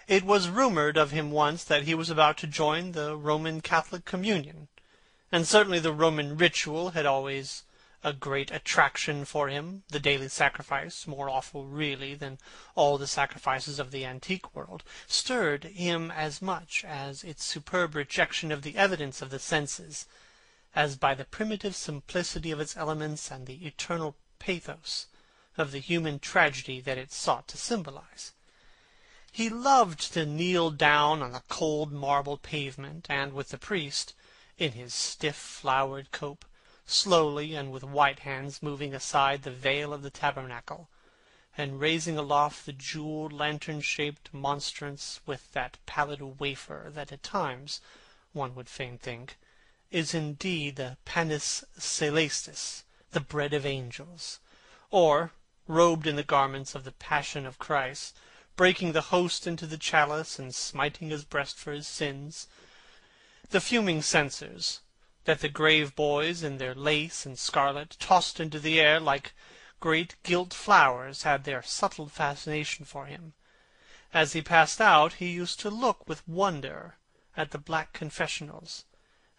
It was rumoured of him once that he was about to join the Roman Catholic communion, and certainly the Roman ritual had always a great attraction for him. The daily sacrifice, more awful really than all the sacrifices of the antique world, stirred him as much as its superb rejection of the evidence of the senses, as by the primitive simplicity of its elements and the eternal pathos of the human tragedy that it sought to symbolize. He loved to kneel down on the cold marble pavement, and with the priest, in his stiff flowered cope, slowly and with white hands moving aside the veil of the tabernacle, and raising aloft the jewelled lantern-shaped monstrance with that pallid wafer that at times, one would fain think, is indeed the panis caelestis, the bread of angels, or, robed in the garments of the Passion of Christ, breaking the host into the chalice and smiting his breast for his sins, the fuming censers, that the grave boys in their lace and scarlet tossed into the air like great gilt flowers, had their subtle fascination for him. As he passed out, he used to look with wonder at the black confessionals,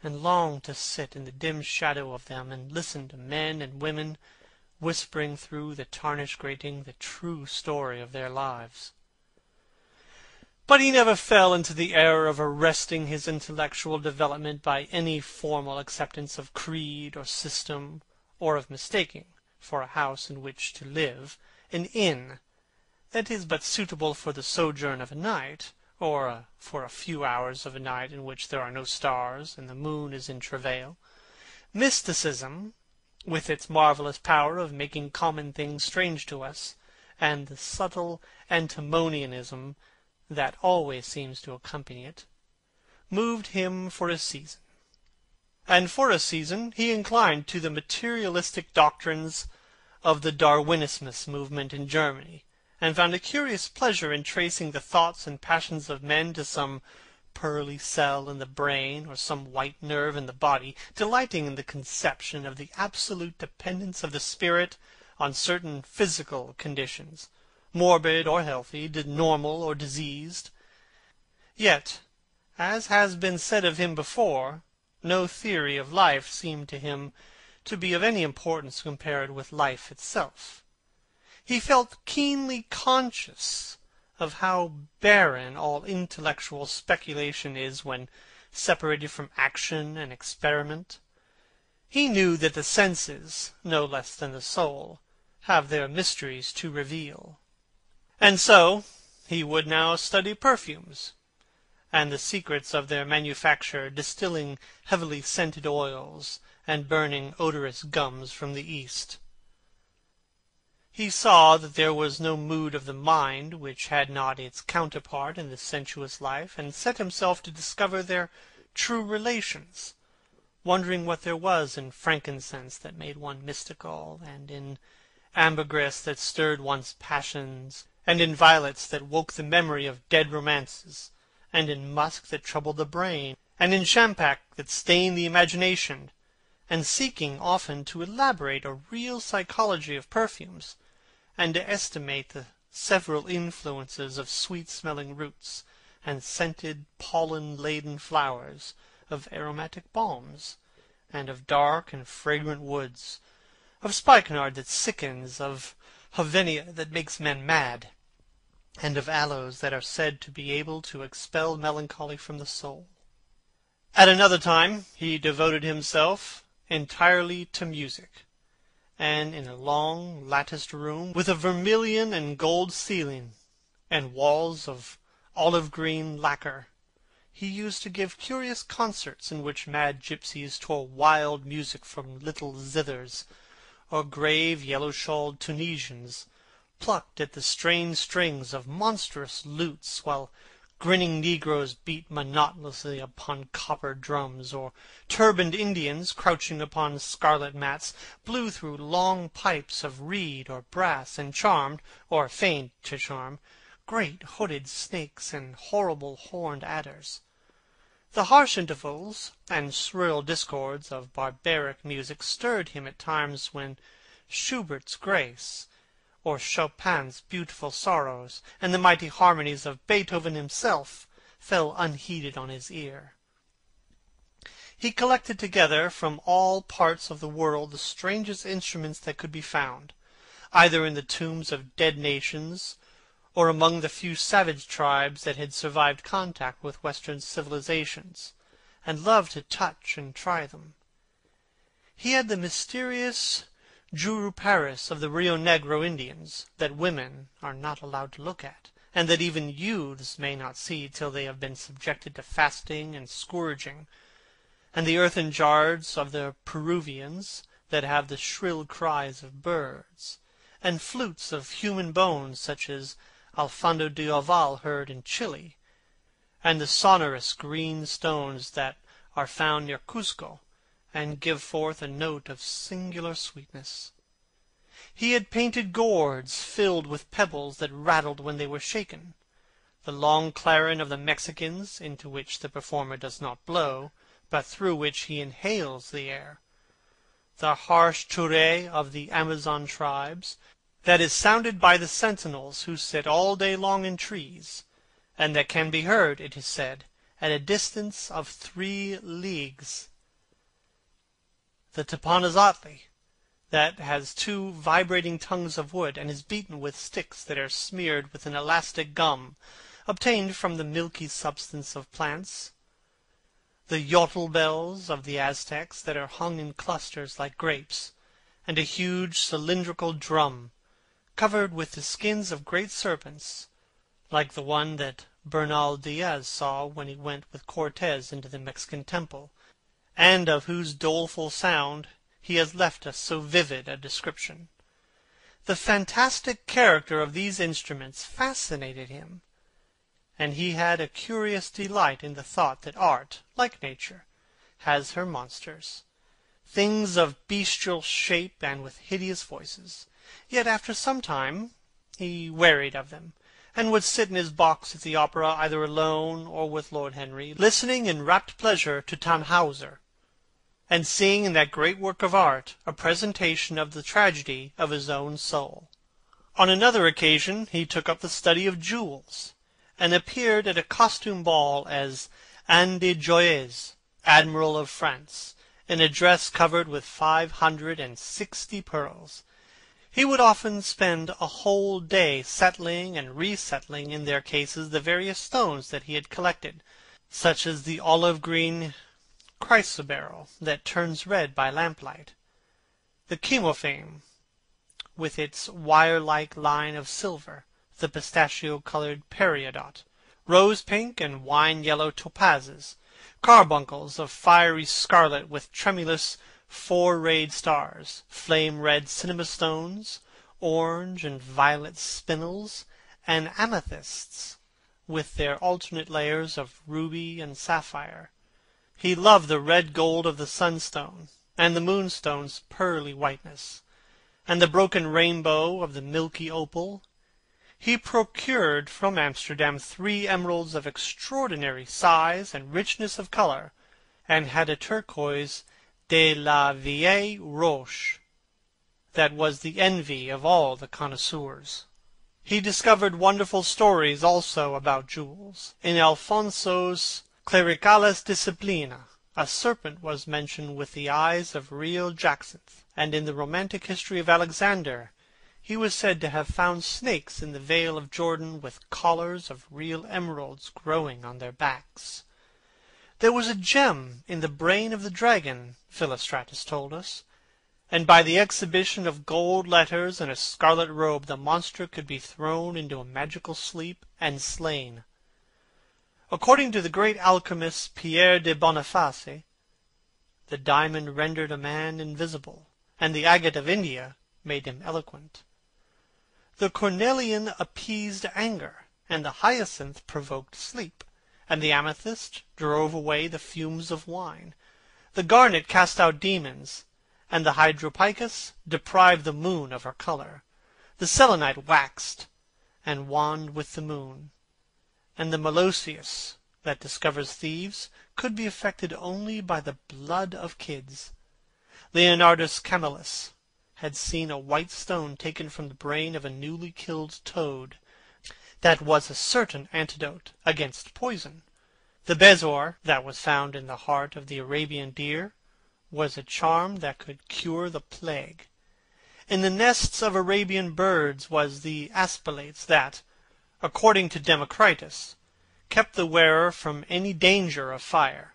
and long to sit in the dim shadow of them and listen to men and women whispering through the tarnished grating the true story of their lives. But he never fell into the error of arresting his intellectual development by any formal acceptance of creed or system, or of mistaking, for a house in which to live, an inn that is but suitable for the sojourn of a night, or for a few hours of a night in which there are no stars and the moon is in travail. Mysticism, with its marvellous power of making common things strange to us, and the subtle antinomianism that always seems to accompany it, moved him for a season. And for a season he inclined to the materialistic doctrines of the Darwinismus movement in Germany, and found a curious pleasure in tracing the thoughts and passions of men to some pearly cell in the brain, or some white nerve in the body, delighting in the conception of the absolute dependence of the spirit on certain physical conditions, morbid or healthy, normal or diseased. Yet, as has been said of him before, no theory of life seemed to him to be of any importance compared with life itself. He felt keenly conscious of how barren all intellectual speculation is when separated from action and experiment. He knew that the senses, no less than the soul, have their mysteries to reveal. And so he would now study perfumes, and the secrets of their manufacture, distilling heavily scented oils, and burning odorous gums from the East. He saw that there was no mood of the mind which had not its counterpart in the sensuous life, and set himself to discover their true relations, wondering what there was in frankincense that made one mystical, and in ambergris that stirred one's passions, and in violets that woke the memory of dead romances, and in musk that troubled the brain, and in champak that stained the imagination, and seeking often to elaborate a real psychology of perfumes, and to estimate the several influences of sweet-smelling roots, and scented pollen-laden flowers, of aromatic balms, and of dark and fragrant woods, of spikenard that sickens, of Hevenia that makes men mad, and of aloes that are said to be able to expel melancholy from the soul. At another time he devoted himself entirely to music, and in a long latticed room with a vermilion and gold ceiling and walls of olive-green lacquer, he used to give curious concerts in which mad gypsies tore wild music from little zithers, or grave yellow-shawled Tunisians plucked at the strained strings of monstrous lutes, while grinning negroes beat monotonously upon copper drums, or turbaned Indians, crouching upon scarlet mats, blew through long pipes of reed or brass, and charmed, or feigned to charm, great hooded snakes and horrible horned adders. The harsh intervals and shrill discords of barbaric music stirred him at times when Schubert's grace, or Chopin's beautiful sorrows, and the mighty harmonies of Beethoven himself fell unheeded on his ear. He collected together from all parts of the world the strangest instruments that could be found, either in the tombs of dead nations or among the few savage tribes that had survived contact with Western civilizations, and loved to touch and try them. He had the mysterious Juruparis of the Rio Negro Indians, that women are not allowed to look at, and that even youths may not see till they have been subjected to fasting and scourging, and the earthen jars of the Peruvians, that have the shrill cries of birds, and flutes of human bones such as Alfonso de Oval heard in Chile, and the sonorous green stones that are found near Cuzco, and give forth a note of singular sweetness. He had painted gourds filled with pebbles that rattled when they were shaken, the long clarin of the Mexicans, into which the performer does not blow, but through which he inhales the air, the harsh ture of the Amazon tribes, that is sounded by the sentinels who sit all day long in trees, and that can be heard, it is said, at a distance of 3 leagues. The Teponaztli, that has 2 vibrating tongues of wood, and is beaten with sticks that are smeared with an elastic gum, obtained from the milky substance of plants. The yotl bells of the Aztecs, that are hung in clusters like grapes, and a huge cylindrical drum, covered with the skins of great serpents, like the one that Bernal Diaz saw when he went with Cortez into the Mexican temple, and of whose doleful sound he has left us so vivid a description. The fantastic character of these instruments fascinated him, and he had a curious delight in the thought that art, like nature, has her monsters, things of bestial shape and with hideous voices. Yet after some time he wearied of them, and would sit in his box at the opera either alone or with Lord Henry, listening in rapt pleasure to Tannhauser, and seeing in that great work of art a presentation of the tragedy of his own soul. On another occasion he took up the study of jewels, and appeared at a costume ball as Anne de Joyeuse, Admiral of France, in a dress covered with 560 pearls. He would often spend a whole day settling and resettling in their cases the various stones that he had collected, such as the olive-green chrysoberyl that turns red by lamplight, the chemophane with its wire-like line of silver, the pistachio-colored peridot, rose-pink and wine-yellow topazes, carbuncles of fiery scarlet with tremulous 4-rayed stars, flame-red cinema stones, orange and violet spinels, and amethysts, with their alternate layers of ruby and sapphire. He loved the red gold of the sunstone, and the moonstone's pearly whiteness, and the broken rainbow of the milky opal. He procured from Amsterdam 3 emeralds of extraordinary size and richness of color, and had a turquoise de la Vieille Roche that was the envy of all the connoisseurs. He discovered wonderful stories also about jewels. In Alfonso's Clericales Disciplina a serpent was mentioned with the eyes of real jacinth, and in the romantic history of Alexander he was said to have found snakes in the Vale of Jordan with collars of real emeralds growing on their backs. There was a gem in the brain of the dragon, Philostratus told us, and by the exhibition of gold letters and a scarlet robe the monster could be thrown into a magical sleep and slain. According to the great alchemist Pierre de Boniface, the diamond rendered a man invisible, and the agate of India made him eloquent. The cornelian appeased anger, and the hyacinth provoked sleep, and the amethyst drove away the fumes of wine. The garnet cast out demons, and the hydropicus deprived the moon of her color. The selenite waxed and waned with the moon, and the meloceus, that discovers thieves, could be affected only by the blood of kids. Leonardus Camillus had seen a white stone taken from the brain of a newly killed toad, that was a certain antidote against poison. The bezoar that was found in the heart of the Arabian deer was a charm that could cure the plague. In the nests of Arabian birds was the aspilates that, according to Democritus, kept the wearer from any danger of fire.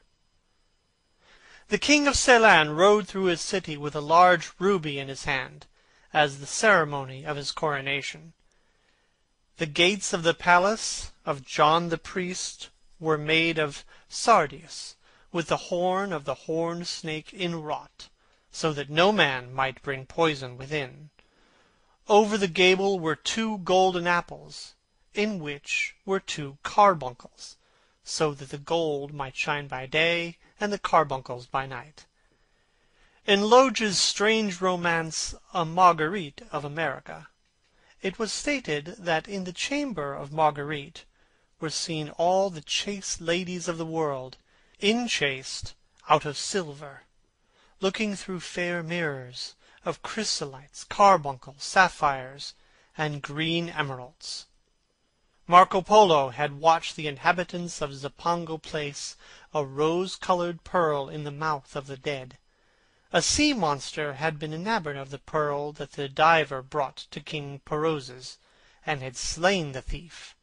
The king of Ceylon rode through his city with a large ruby in his hand, as the ceremony of his coronation. The gates of the palace of John the priest were made of sardius, with the horn of the horned snake inwrought, so that no man might bring poison within. Over the gable were 2 golden apples, in which were 2 carbuncles, so that the gold might shine by day and the carbuncles by night. In Lodge's strange romance, A Marguerite of America, it was stated that in the chamber of Marguerite were seen all the chaste ladies of the world, enchased out of silver, looking through fair mirrors of chrysolites, carbuncles, sapphires, and green emeralds. Marco Polo had watched the inhabitants of Zipango place a rose-colored pearl in the mouth of the dead. A sea monster had been enamored of the pearl that the diver brought to King Perozes, and had slain the thief,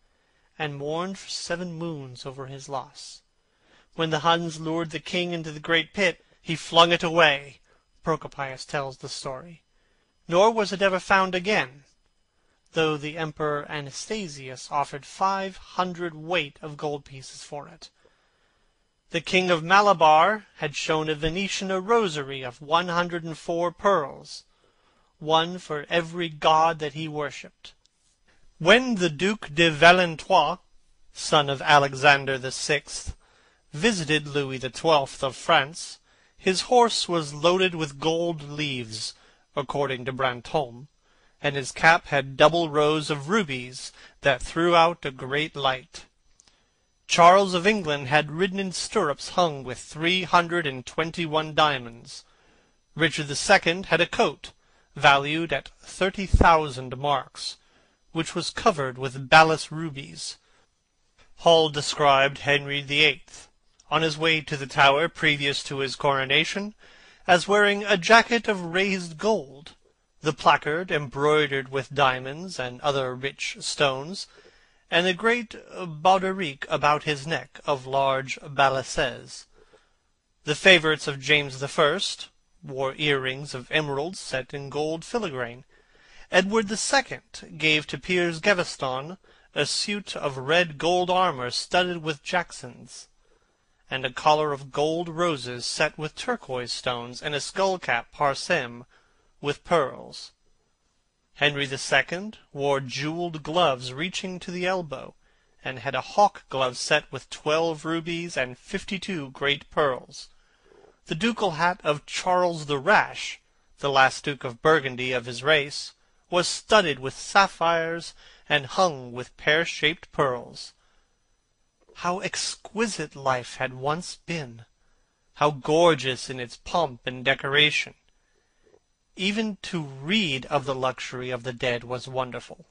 and mourned for 7 moons over his loss. When the Huns lured the king into the great pit, he flung it away. Procopius tells the story. Nor was it ever found again, though the Emperor Anastasius offered 500 weight of gold pieces for it. The king of Malabar had shown a Venetian a rosary of 104 pearls, one for every god that he worshipped. When the Duc de Valentinois, son of Alexander VI, visited Louis XII of France, his horse was loaded with gold leaves, according to Brantome, and his cap had double rows of rubies that threw out a great light. Charles of England had ridden in stirrups hung with 321 diamonds. Richard II had a coat valued at 30,000 marks, which was covered with balas rubies. Hall described Henry VIII, on his way to the Tower previous to his coronation, as wearing a jacket of raised gold, the placard embroidered with diamonds and other rich stones, and a great baldric about his neck of large balases. The favourites of James I wore earrings of emeralds set in gold filigrane. Edward II gave to Piers Gaveston a suit of red gold armour studded with jacksons, and a collar of gold roses set with turquoise stones, and a skull-cap parsemé with pearls. Henry II wore jewelled gloves reaching to the elbow, and had a hawk glove set with 12 rubies and 52 great pearls. The ducal hat of Charles the Rash, the last Duke of Burgundy of his race, was studded with sapphires and hung with pear-shaped pearls. How exquisite life had once been! How gorgeous in its pomp and decoration! Even to read of the luxury of the dead was wonderful.